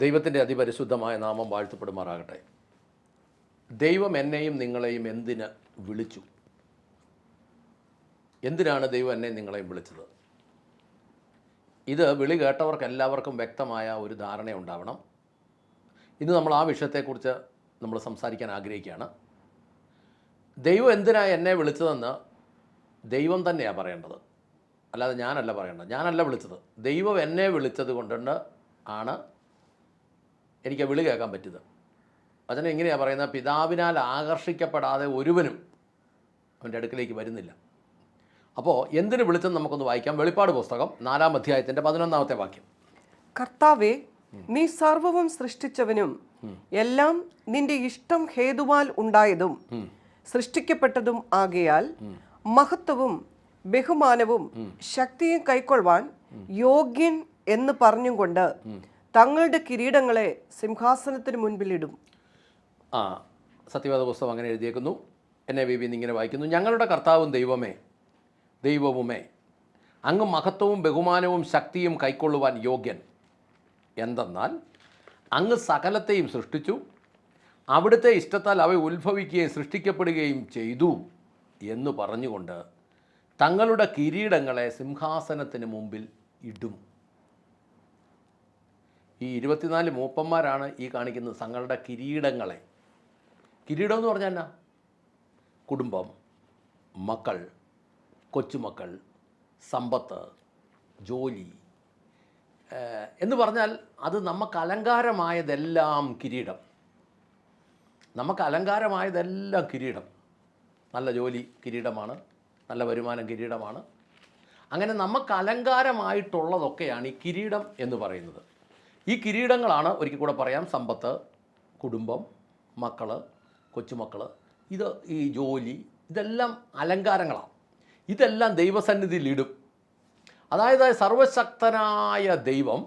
ദൈവത്തിൻ്റെ അതിപരിശുദ്ധമായ നാമം വാഴ്ത്തപ്പെടുമാറാകട്ടെ. ദൈവം എന്നെയും നിങ്ങളെയും എന്തിന് വിളിച്ചു? എന്തിനാണ് ദൈവം എന്നെയും നിങ്ങളെയും വിളിച്ചത്? ഇത് വിളി കേട്ടവർക്ക് എല്ലാവർക്കും വ്യക്തമായ ഒരു ധാരണ ഉണ്ടാവണം. ഇന്ന് നമ്മൾ ആ വിഷയത്തെക്കുറിച്ച് നമ്മൾ സംസാരിക്കാൻ ആഗ്രഹിക്കുകയാണ്. ദൈവം എന്തിനാണ് എന്നെ വിളിച്ചതെന്ന് ദൈവം തന്നെയാണ് പറയേണ്ടത്, അല്ലാതെ ഞാനല്ല പറയേണ്ടത്. ഞാനല്ല വിളിച്ചത്. ദൈവം എന്നെ വിളിച്ചത് കൊണ്ടുണ്ട് ആണ് എനിക്ക് വിളി കേൾക്കാൻ പറ്റിയത്. വചനം എങ്ങനെയാണ് പറയുന്നത്? പിതാവിനാൽ ആകർഷിക്കപ്പെടാതെ ഒരുവനും അവൻ്റെ അടുക്കിലേക്ക് വരുന്നില്ല. അപ്പോൾ എന്തിനു വിളിച്ചെന്ന് നമുക്കൊന്ന് വായിക്കാം. വെളിപ്പാട് പുസ്തകം 4-ാം അധ്യായത്തിൻ്റെ 11-ാമത്തെ വാക്യം. കർത്താവേ, നീ സർവവും സൃഷ്ടിച്ചവനും എല്ലാം നിന്റെ ഇഷ്ടം ഹേതുവാൽ ഉണ്ടായതും സൃഷ്ടിക്കപ്പെട്ടതും ആകയാൽ മഹത്വവും ബഹുമാനവും ശക്തിയും കൈക്കൊള്ളുവാൻ യോഗ്യൻ എന്ന് പറഞ്ഞും കൊണ്ട് തങ്ങളുടെ കിരീടങ്ങളെ സിംഹാസനത്തിന് മുൻപിലിടും. സത്യവേദ പുസ്തകം അങ്ങനെ എഴുതിയേക്കുന്നു. NIV ഇങ്ങനെ വായിക്കുന്നു: ഞങ്ങളുടെ കർത്താവും ദൈവവുമേ, അങ്ങ് മഹത്വവും ബഹുമാനവും ശക്തിയും കൈക്കൊള്ളുവാൻ യോഗ്യൻ. എന്തെന്നാൽ അങ്ങ് സകലത്തെയും സൃഷ്ടിച്ചു, അവിടുത്തെ ഇഷ്ടത്താൽ അവ ഉത്ഭവിക്കുകയും സൃഷ്ടിക്കപ്പെടുകയും ചെയ്തു എന്ന് പറഞ്ഞുകൊണ്ട് തങ്ങളുടെ കിരീടങ്ങളെ സിംഹാസനത്തിന് മുമ്പിൽ ഇടും. ഈ 24 മൂപ്പന്മാരാണ് ഈ കാണിക്കുന്നത് തങ്ങളുടെ കിരീടങ്ങളെ. കിരീടം എന്ന് പറഞ്ഞാൽ എന്നാ? കുടുംബം, മക്കൾ, കൊച്ചുമക്കൾ, സമ്പത്ത്, ജോലി എന്ന് പറഞ്ഞാൽ അത് നമുക്ക് അലങ്കാരമായതെല്ലാം കിരീടം. നമുക്ക് അലങ്കാരമായതെല്ലാം കിരീടം. നല്ല ജോലി കിരീടമാണ്, നല്ല വരുമാനം കിരീടമാണ്. അങ്ങനെ നമുക്ക് അലങ്കാരമായിട്ടുള്ളതൊക്കെയാണ് ഈ കിരീടം എന്ന് പറയുന്നത്. ഈ കിരീടങ്ങളാണ്, ഒരിക്കൽ കൂടെ പറയാം, സമ്പത്ത്, കുടുംബം, മക്കൾ, കൊച്ചുമക്കൾ, ഈ ജോലി, ഇതെല്ലാം അലങ്കാരങ്ങളാണ്. ഇതെല്ലാം ദൈവസന്നിധിയിലിടും. അതായത് സർവശക്തനായ ദൈവം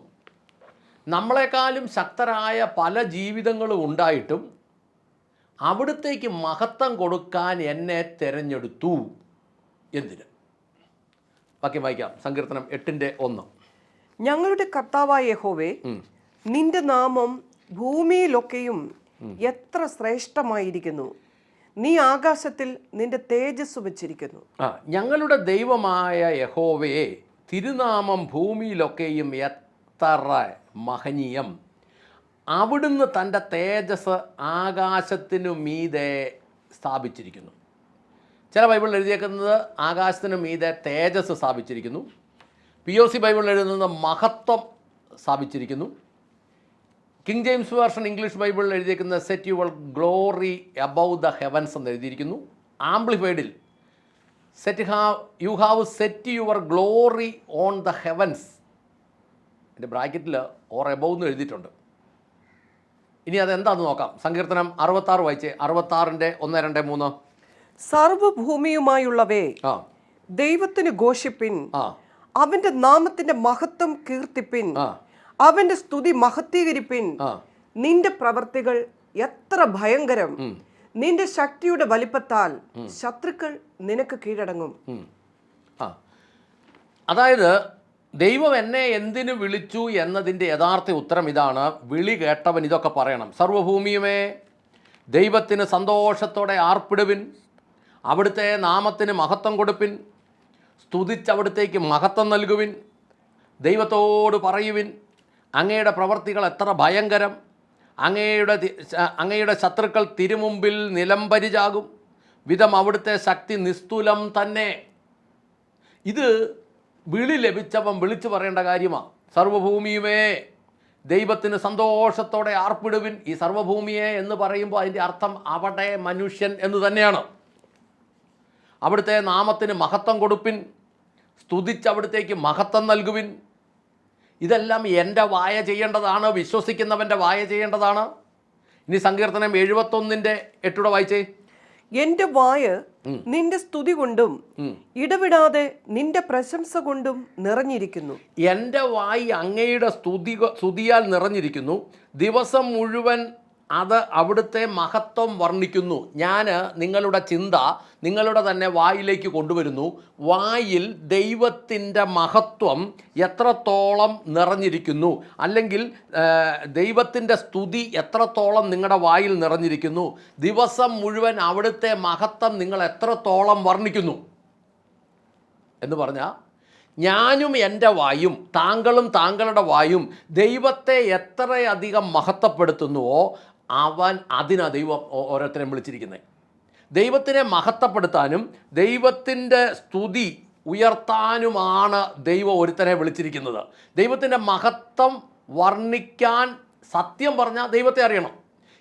നമ്മളെക്കാളും ശക്തരായ പല ജീവിതങ്ങളും ഉണ്ടായിട്ടും അവിടുത്തേക്ക് മഹത്വം കൊടുക്കാൻ എന്നെ തിരഞ്ഞെടുത്തു. എന്തിന്? വാക്യം വായിക്കാം. സങ്കീർത്തനം 8:1. ഞങ്ങളുടെ കർത്താവായ യഹോവേ, നിന്റെ നാമം ഭൂമിയിലൊക്കെയും എത്ര ശ്രേഷ്ഠമായിരിക്കുന്നു. നീ ആകാശത്തിൽ നിന്റെ തേജസ് വച്ചിരിക്കുന്നു. ഞങ്ങളുടെ ദൈവമായ യഹോവയെ, തിരുനാമം ഭൂമിയിലൊക്കെയും എത്ര മഹനീയം. അവിടുന്ന് തൻ്റെ തേജസ് ആകാശത്തിനു മീതെ സ്ഥാപിച്ചിരിക്കുന്നു. ചില ബൈബിളിൽ എഴുതിയേക്കുന്നത് ആകാശത്തിനു മീതെ തേജസ് സ്ഥാപിച്ചിരിക്കുന്നു. POC ബൈബിളിൽ എഴുതുന്നത് മഹത്വം സ്ഥാപിച്ചിരിക്കുന്നു. കിങ് ജെയിംസ് വേർഷൻ ഇംഗ്ലീഷ് ബൈബിളിൽ എഴുതിയിരിക്കുന്നത് set your glory above the heavens എന്ന് എഴുതിയിരിക്കുന്നു. ആംപ്ലിഫൈഡിൽ you have set your glory on the heavens. എൻ്റെ ബ്രാക്കറ്റിൽ ഓർ എബവ് എന്ന് എഴുതിയിട്ടുണ്ട്. ഇനി അതെന്താണെന്ന് നോക്കാം. സങ്കീർത്തനം 66 വായിച്ചേ. 66-ന്റെ 1, 2, 3. സർവഭൂമിയുമായുള്ളവേ, ദൈവത്തിന് ഘോഷിപ്പിൻ. അവന്റെ നാമത്തിന്റെ മഹത്വം കീർത്തിപ്പിൻ. അവന്റെ സ്തുതി മഹത്വീകരിപ്പിൻ. നിന്റെ പ്രവർത്തികൾ എത്ര ഭയങ്കരം. നിന്റെ ശക്തിയുടെ വലിപ്പത്താൽ ശത്രുക്കൾ നിനക്ക് കീഴടങ്ങും. അതായത് ദൈവം എന്നെ എന്തിനു വിളിച്ചു എന്നതിൻ്റെ യഥാർത്ഥ ഉത്തരം ഇതാണ്. വിളി കേട്ടവൻ ഇതൊക്കെ പറയണം. സർവഭൂമിയുമേ, ദൈവത്തിന് സന്തോഷത്തോടെ ആർപ്പിടുവിൻ. അവിടുത്തെ നാമത്തിന് മഹത്വം കൊടുപ്പിൻ. സ്തുതിച്ചവിടുത്തേക്ക് മഹത്വം നൽകുവിൻ. ദൈവത്തോട് പറയുവിൻ, അങ്ങയുടെ പ്രവർത്തികൾ എത്ര ഭയങ്കരം. അങ്ങയുടെ ശത്രുക്കൾ തിരുമുമ്പിൽ നിലംപരിചാകും വിധം അവിടുത്തെ ശക്തി നിസ്തുലം തന്നെ. ഇത് വിളി ലഭിച്ചവൻ വിളിച്ചു പറയേണ്ട കാര്യമാണ്. സർവഭൂമിയുമേ, ദൈവത്തിന് സന്തോഷത്തോടെ ആർപ്പിടുവിൻ. ഈ സർവഭൂമിയെ എന്ന് പറയുമ്പോൾ അതിൻ്റെ അർത്ഥം അവിടെ മനുഷ്യൻ എന്ന് തന്നെയാണ്. അവിടുത്തെ നാമത്തിന് മഹത്വം കൊടുപ്പിൻ. സ്തുതിച്ചവിടുത്തേക്ക് മഹത്വം നൽകുവിൻ. ഇതെല്ലാം എൻ്റെ വായ ചെയ്യേണ്ടതാണ്, വിശ്വസിക്കുന്നവൻ്റെ വായ ചെയ്യേണ്ടതാണ്. ഇനി സങ്കീർത്തനം 71:8 വായിച്ചേ. എന്റെ വായ നിന്റെ സ്തുതി കൊണ്ടും ഇടവിടാതെ നിന്റെ പ്രശംസ കൊണ്ടും നിറഞ്ഞിരിക്കുന്നു. എൻ്റെ വായി അങ്ങയുടെ സ്തുതിയാൽ നിറഞ്ഞിരിക്കുന്നു. ദിവസം മുഴുവൻ അത് അവിടുത്തെ മഹത്വം വർണ്ണിക്കുന്നു. ഞാൻ നിങ്ങളുടെ ചിന്ത നിങ്ങളുടെ തന്നെ വായിലേക്ക് കൊണ്ടുവരുന്നു. വായിൽ ദൈവത്തിൻ്റെ മഹത്വം എത്രത്തോളം നിറഞ്ഞിരിക്കുന്നു, അല്ലെങ്കിൽ ദൈവത്തിൻ്റെ സ്തുതി എത്രത്തോളം നിങ്ങളുടെ വായിൽ നിറഞ്ഞിരിക്കുന്നു, ദിവസം മുഴുവൻ അവിടുത്തെ മഹത്വം നിങ്ങൾ എത്രത്തോളം വർണ്ണിക്കുന്നു എന്ന് പറഞ്ഞാൽ, ഞാനും എൻ്റെ വായും താങ്കളും താങ്കളുടെ വായും ദൈവത്തെ എത്രയധികം മഹത്വപ്പെടുത്തുന്നുവോ അതിനാണ് ദൈവം ഓരോരുത്തരെയും വിളിച്ചിരിക്കുന്നത്. ദൈവത്തിനെ മഹത്വപ്പെടുത്താനും ദൈവത്തിൻ്റെ സ്തുതി ഉയർത്താനുമാണ് ദൈവം ഒരുത്തനെ വിളിച്ചിരിക്കുന്നത്. ദൈവത്തിൻ്റെ മഹത്വം വർണ്ണിക്കാൻ സത്യം പറഞ്ഞാൽ ദൈവത്തെ അറിയണം.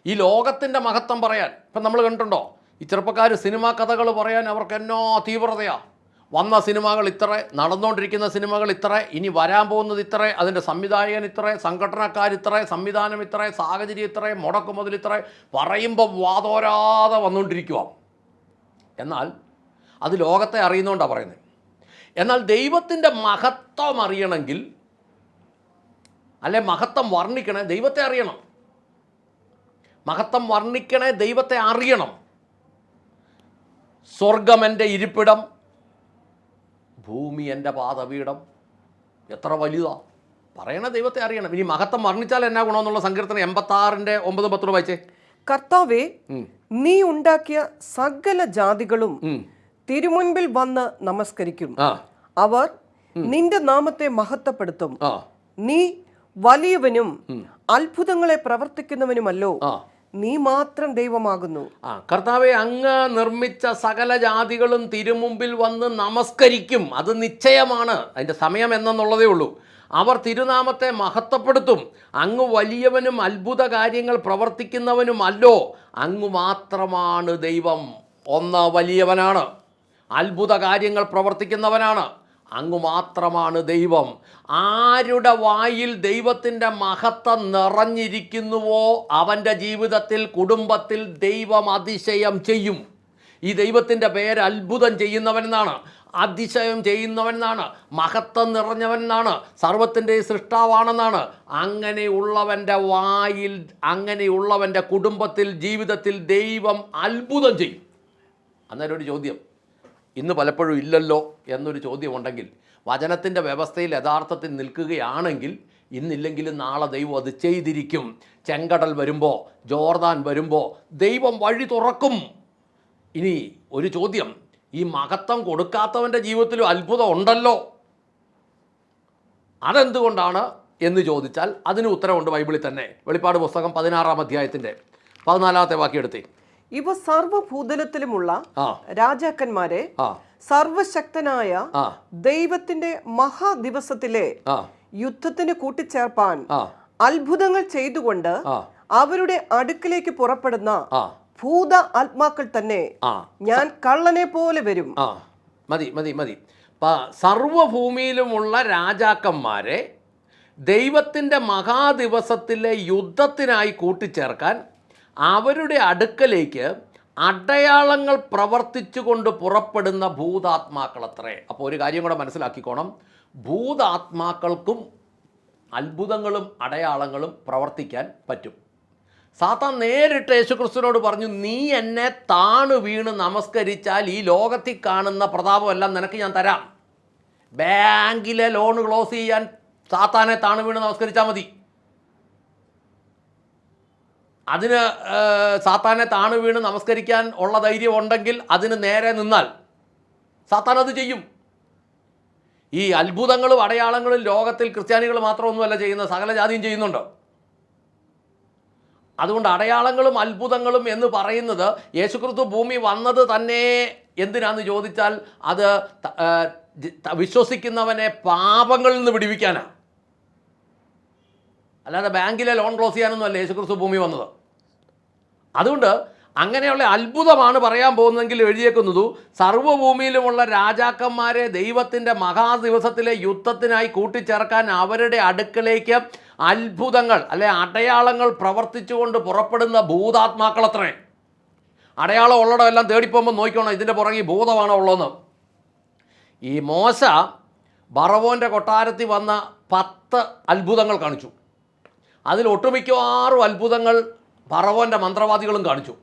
ഈ ലോകത്തിൻ്റെ മഹത്വം പറയാൻ ഇപ്പം നമ്മൾ കണ്ടിട്ടുണ്ടോ? ഈ ചെറുപ്പക്കാർ സിനിമാ കഥകൾ പറയാൻ അവർക്ക് എന്നോ തീവ്രതയാണ്. വന്ന സിനിമകൾ ഇത്ര, നടന്നുകൊണ്ടിരിക്കുന്ന സിനിമകൾ ഇത്ര, ഇനി വരാൻ പോകുന്നത് ഇത്ര, അതിൻ്റെ സംവിധായകൻ ഇത്ര, സംഘടനക്കാർ ഇത്ര, സംവിധാനം ഇത്ര, സാഹചര്യം ഇത്ര, മുടക്കുമുതൽ ഇത്ര, പറയുമ്പോൾ വാതോരാതെ വന്നുകൊണ്ടിരിക്കുക. എന്നാൽ അത് ലോകത്തെ അറിയുന്നതുകൊണ്ടാണ് പറയുന്നത്. എന്നാൽ ദൈവത്തിൻ്റെ മഹത്വം അറിയണമെങ്കിൽ, അല്ലെ മഹത്വം വർണ്ണിക്കണേ ദൈവത്തെ അറിയണം. മഹത്വം വർണ്ണിക്കണേ ദൈവത്തെ അറിയണം. സ്വർഗം എൻ്റെ ഇരിപ്പിടം, ഭൂമി എൻ്റെ പാദപീഠം, എത്ര വലുതാണ് പറയണ ദൈവത്തെ അറിയണം. ഇനി മഹത്വം വർണ്ണിച്ചാൽ എന്നാ ഗുണമെന്നുള്ള സങ്കീർത്തനം 86:9-10 വായിച്ചേ. കർത്താവേ, നീ ഉണ്ടാക്കിയ സകല ജാതികളും തിരുമുൻപിൽ വന്ന് നമസ്കരിക്കും. അവർ നിന്റെ നാമത്തെ മഹത്വപ്പെടുത്തും. നീ വലിയവനും അത്ഭുതങ്ങളെ പ്രവർത്തിക്കുന്നവനുമല്ലോ. നീ മാത്രം ദൈവമാകുന്നു. കർത്താവെ, അങ്ങ് നിർമ്മിച്ച സകല ജാതികളും തിരുമുമ്പിൽ വന്ന് നമസ്കരിക്കും. അത് നിശ്ചയമാണ്. അതിൻ്റെ സമയം എന്നുള്ളതേ ഉള്ളൂ. അവർ തിരുനാമത്തെ മഹത്വപ്പെടുത്തും. അങ്ങ് വലിയവനും അത്ഭുത കാര്യങ്ങൾ പ്രവർത്തിക്കുന്നവനുമല്ലോ. അങ്ങ് മാത്രമാണ് ദൈവം. ഒന്ന്, വലിയവനാണ്, അത്ഭുത കാര്യങ്ങൾ പ്രവർത്തിക്കുന്നവനാണ്. അങ്ങ് മാത്രമാണ് ദൈവം. ആരുടെ വായിൽ ദൈവത്തിൻ്റെ മഹത്വം നിറഞ്ഞിരിക്കുന്നുവോ അവൻ്റെ ജീവിതത്തിൽ, കുടുംബത്തിൽ ദൈവം അതിശയം ചെയ്യും. ഈ ദൈവത്തിൻ്റെ പേര് അത്ഭുതം ചെയ്യുന്നവനെന്നാണ്, അതിശയം ചെയ്യുന്നവനെന്നാണ്, മഹത്വം നിറഞ്ഞവനെന്നാണ്, സർവ്വത്തിൻ്റെ സൃഷ്ടാവാണെന്നാണ്. അങ്ങനെയുള്ളവൻ്റെ വായിൽ, അങ്ങനെയുള്ളവൻ്റെ കുടുംബത്തിൽ, ജീവിതത്തിൽ ദൈവം അത്ഭുതം ചെയ്യും. അന്നേരം ഒരു ചോദ്യം ഇന്ന് പലപ്പോഴും ഇല്ലല്ലോ എന്നൊരു ചോദ്യമുണ്ടെങ്കിൽ, വചനത്തിൻ്റെ വ്യവസ്ഥയിൽ യഥാർത്ഥത്തിൽ നിൽക്കുകയാണെങ്കിൽ ഇന്നില്ലെങ്കിലും നാളെ ദൈവം അത് ചെയ്തിരിക്കും. ചെങ്കടൽ വരുമ്പോൾ, ജോർദാൻ വരുമ്പോൾ ദൈവം വഴി തുറക്കും. ഇനി ഒരു ചോദ്യം, ഈ മഹത്വം കൊടുക്കാത്തവൻ്റെ ജീവിതത്തിലും അത്ഭുതം ഉണ്ടല്ലോ, അതെന്തുകൊണ്ടാണ് എന്ന് ചോദിച്ചാൽ അതിന് ഉത്തരവുണ്ട് ബൈബിളിൽ തന്നെ. വെളിപ്പാട് പുസ്തകം 16-ാം വാക്യം എടുത്തേ. ഇവ സർവഭൂതലത്തിലുമുള്ള രാജാക്കന്മാരെ സർവശക്തനായ ദൈവത്തിന്റെ മഹാദിവസത്തിലെ യുദ്ധത്തിന് കൂട്ടിച്ചേർപ്പാൻ അത്ഭുതങ്ങൾ ചെയ്തുകൊണ്ട് അവരുടെ അടുക്കിലേക്ക് പുറപ്പെടുന്ന ഭൂത ആത്മാക്കൾ തന്നെ ഞാൻ കള്ളനെ പോലെ വരും. മതി. സർവഭൂമിയിലുമുള്ള രാജാക്കന്മാരെ ദൈവത്തിൻ്റെ മഹാദിവസത്തിലെ യുദ്ധത്തിനായി കൂട്ടിച്ചേർക്കാൻ അവരുടെ അടുക്കലേക്ക് അടയാളങ്ങൾ പ്രവർത്തിച്ചു കൊണ്ട് പുറപ്പെടുന്ന ഭൂതാത്മാക്കളത്രേ. അപ്പോൾ ഒരു കാര്യം കൂടെ മനസ്സിലാക്കിക്കോണം, ഭൂതാത്മാക്കൾക്കും അത്ഭുതങ്ങളും അടയാളങ്ങളും പ്രവർത്തിക്കാൻ പറ്റും. സാത്താൻ നേരിട്ട് യേശുക്രിസ്തുവിനോട് പറഞ്ഞു, നീ എന്നെ താണു വീണ് നമസ്കരിച്ചാൽ ഈ ലോകത്തിൽ കാണുന്ന പ്രതാപമെല്ലാം നിനക്ക് ഞാൻ തരാം. ബാങ്കിലെ ലോൺ ക്ലോസ് ചെയ്യാൻ സാത്താനെ താണു വീണ് നമസ്കരിച്ചാൽ മതി. അതിന് സാത്താനെ താണു വീണ് നമസ്കരിക്കാൻ ഉള്ള ധൈര്യം ഉണ്ടെങ്കിൽ അതിന് നേരെ നിന്നാൽ സാത്താൻ അത് ചെയ്യും. ഈ അത്ഭുതങ്ങളും അടയാളങ്ങളും ലോകത്തിൽ ക്രിസ്ത്യാനികൾ മാത്രമൊന്നുമല്ല ചെയ്യുന്നത്, സകല ജാതിയും ചെയ്യുന്നുണ്ട്. അതുകൊണ്ട് അടയാളങ്ങളും അത്ഭുതങ്ങളും എന്ന് പറയുന്നത് യേശുക്രിസ്തു ഭൂമി വന്നത് തന്നെ എന്തിനാന്ന് ചോദിച്ചാൽ അത് വിശ്വസിക്കുന്നവനെ പാപങ്ങളിൽ നിന്ന് വിടുവിക്കാനാണ്. അല്ലാതെ ബാങ്കിലെ ലോൺ ക്ലോസ് ചെയ്യാനൊന്നുമല്ല യേശുക്രിസ്തു ഭൂമി വന്നത്. അതുകൊണ്ട് അങ്ങനെയുള്ള അത്ഭുതമാണ് പറയാൻ പോകുന്നതെങ്കിൽ എഴുതിയേക്കുന്നത്, സർവ്വഭൂമിയിലുമുള്ള രാജാക്കന്മാരെ ദൈവത്തിൻ്റെ മഹാദിവസത്തിലെ യുദ്ധത്തിനായി കൂട്ടിച്ചേർക്കാൻ അവരുടെ അടുക്കലേക്ക് അത്ഭുതങ്ങൾ അല്ലെ അടയാളങ്ങൾ പ്രവർത്തിച്ചുകൊണ്ട് പുറപ്പെടുന്ന ഭൂതാത്മാക്കളത്രേ. അടയാളം ഉള്ളടമെല്ലാം തേടിപ്പോകുമ്പോൾ നോക്കിക്കോണം ഇതിൻ്റെ പുറകെ ഭൂതമാണോ ഉള്ളതെന്ന്. ഈ മോശ ഫറവോൻ്റെ കൊട്ടാരത്തിൽ വന്ന 10 അത്ഭുതങ്ങൾ കാണിച്ചു. അതിൽ ഒട്ടുമിക്കവാറും അത്ഭുതങ്ങൾ ഫറവോൻ്റെ മന്ത്രവാദികളും കാണിച്ചു.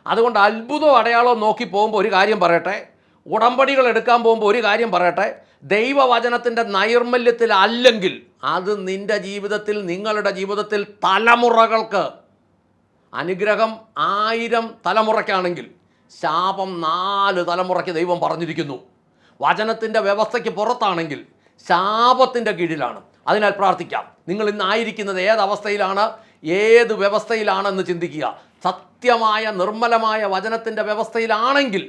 അതുകൊണ്ട് അത്ഭുതവും അടയാളവും നോക്കി പോകുമ്പോൾ ഒരു കാര്യം പറയട്ടെ, ഉടമ്പടികൾ എടുക്കാൻ പോകുമ്പോൾ ഒരു കാര്യം പറയട്ടെ, ദൈവവചനത്തിൻ്റെ നൈർമല്യത്തിൽ അല്ലെങ്കിൽ അത് നിൻ്റെ ജീവിതത്തിൽ, നിങ്ങളുടെ ജീവിതത്തിൽ തലമുറകൾക്ക് അനുഗ്രഹം 1000 തലമുറയ്ക്കാണെങ്കിൽ ശാപം 4 തലമുറയ്ക്ക് ദൈവം പറഞ്ഞിരിക്കുന്നു. വചനത്തിൻ്റെ വ്യവസ്ഥയ്ക്ക് പുറത്താണെങ്കിൽ ശാപത്തിൻ്റെ കീഴിലാണ്. അതിനാൽ പ്രാർത്ഥിക്കാം. നിങ്ങൾ ഇന്നായിരിക്കുന്നത് ഏതവസ്ഥയിലാണ്, ഏത് വ്യവസ്ഥയിലാണെന്ന് ചിന്തിക്കുക. സത്യമായ നിർമ്മലമായ വചനത്തിൻ്റെ വ്യവസ്ഥയിലാണെങ്കിൽ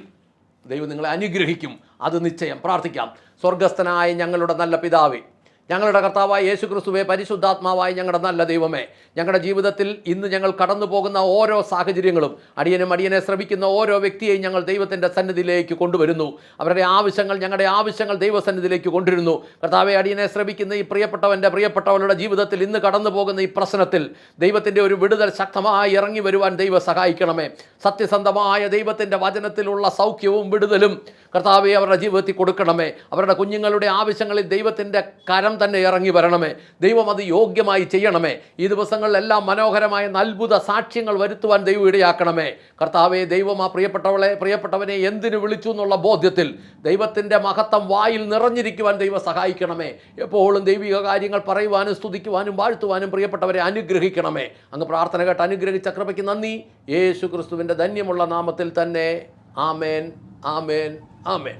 ദൈവം നിങ്ങളെ അനുഗ്രഹിക്കും, അത് നിശ്ചയം. പ്രാർത്ഥിക്കാം. സ്വർഗസ്ഥനായ ഞങ്ങളുടെ നല്ല പിതാവേ, ഞങ്ങളുടെ കർത്താവായ യേശു ക്രിസ്തുവേ, പരിശുദ്ധാത്മാവായ ഞങ്ങളുടെ നല്ല ദൈവമേ, ഞങ്ങളുടെ ജീവിതത്തിൽ ഇന്ന് ഞങ്ങൾ കടന്നു പോകുന്ന ഓരോ സാഹചര്യങ്ങളും അടിയനെ ശ്രമിക്കുന്ന ഓരോ വ്യക്തിയെയും ഞങ്ങൾ ദൈവത്തിൻ്റെ സന്നിധിയിലേക്ക് കൊണ്ടുവരുന്നു. അവരുടെ ആവശ്യങ്ങൾ, ഞങ്ങളുടെ ആവശ്യങ്ങൾ ദൈവസന്നിധിയിലേക്ക് കൊണ്ടുവരുന്നു. കർത്താവെ, അടിയനെ ശ്രമിക്കുന്ന ഈ പ്രിയപ്പെട്ടവരുടെ ജീവിതത്തിൽ ഇന്ന് കടന്നു പോകുന്ന ഈ പ്രശ്നത്തിൽ ദൈവത്തിൻ്റെ ഒരു വിടുതൽ ശക്തമായി ഇറങ്ങി വരുവാൻ ദൈവം സഹായിക്കണമേ. സത്യസന്ധമായ ദൈവത്തിൻ്റെ വചനത്തിലുള്ള സൗഖ്യവും വിടുതലും കർത്താവെ അവരുടെ ജീവിതത്തിൽ കൊടുക്കണമേ. അവരുടെ കുഞ്ഞുങ്ങളുടെ ആവശ്യങ്ങളിൽ ദൈവത്തിൻ്റെ കരം തന്നെ ഇറങ്ങി വരണമേ. ദൈവം അത് യോഗ്യമായി ചെയ്യണമേ. ഈ ദിവസങ്ങളിലെല്ലാം മനോഹരമായ അത്ഭുത സാക്ഷ്യങ്ങൾ വരുത്തുവാൻ ദൈവം ഇടയാക്കണമേ. കർത്താവെ, ദൈവം ആ പ്രിയപ്പെട്ടവനെ എന്തിനു വിളിച്ചു എന്നുള്ള ബോധ്യത്തിൽ ദൈവത്തിൻ്റെ മഹത്വം വായിൽ നിറഞ്ഞിരിക്കുവാൻ ദൈവം സഹായിക്കണമേ. എപ്പോഴും ദൈവിക കാര്യങ്ങൾ പറയുവാനും സ്തുതിക്കുവാനും വാഴ്ത്തുവാനും പ്രിയപ്പെട്ടവരെ അനുഗ്രഹിക്കണമേ. അങ്ങ് പ്രാർത്ഥന കേട്ട് അനുഗ്രഹിച്ച കൃപയ്ക്ക് നന്ദി. യേശു ക്രിസ്തുവിൻ്റെ ധന്യമുള്ള നാമത്തിൽ തന്നെ. ആമേൻ, ആമേൻ, ആമേൻ.